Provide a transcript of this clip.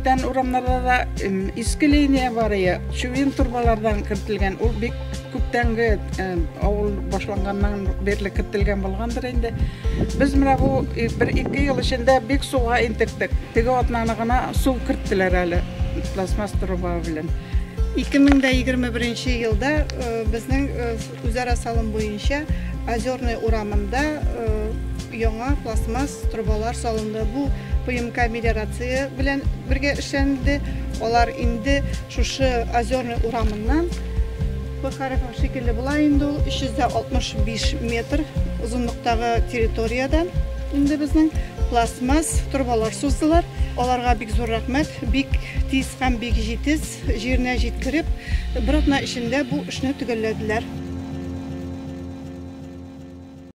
бүтән урамнарда да иске линия бар, чуен турбалардан кертелгән. Ул бик күптәнге авыл башланганнан берле кертелгән булгандыр инде. Без менә бу 1-2 ел эчендә бик суга интектек. Теге атнаны гына су керттеләр әле пластмасс труба белән. 2021 елда безнең үзара салым буенча Озерный урамында яңа пластмасс трубалар салынды. Бу ПМК мелиорация белән бергә эшләнде. Алар инде шушы Озерный урамыннан Бахаров шикелле була инде ул 365 метр озынлыктагы территориядан инде безнең пластмасс трубалар суздылар. Аларга бик зур рәхмәт, бик тиз һәм бик җитез җиренә җиткереп, бер атна эчендә бу эшне төгәлләделәр.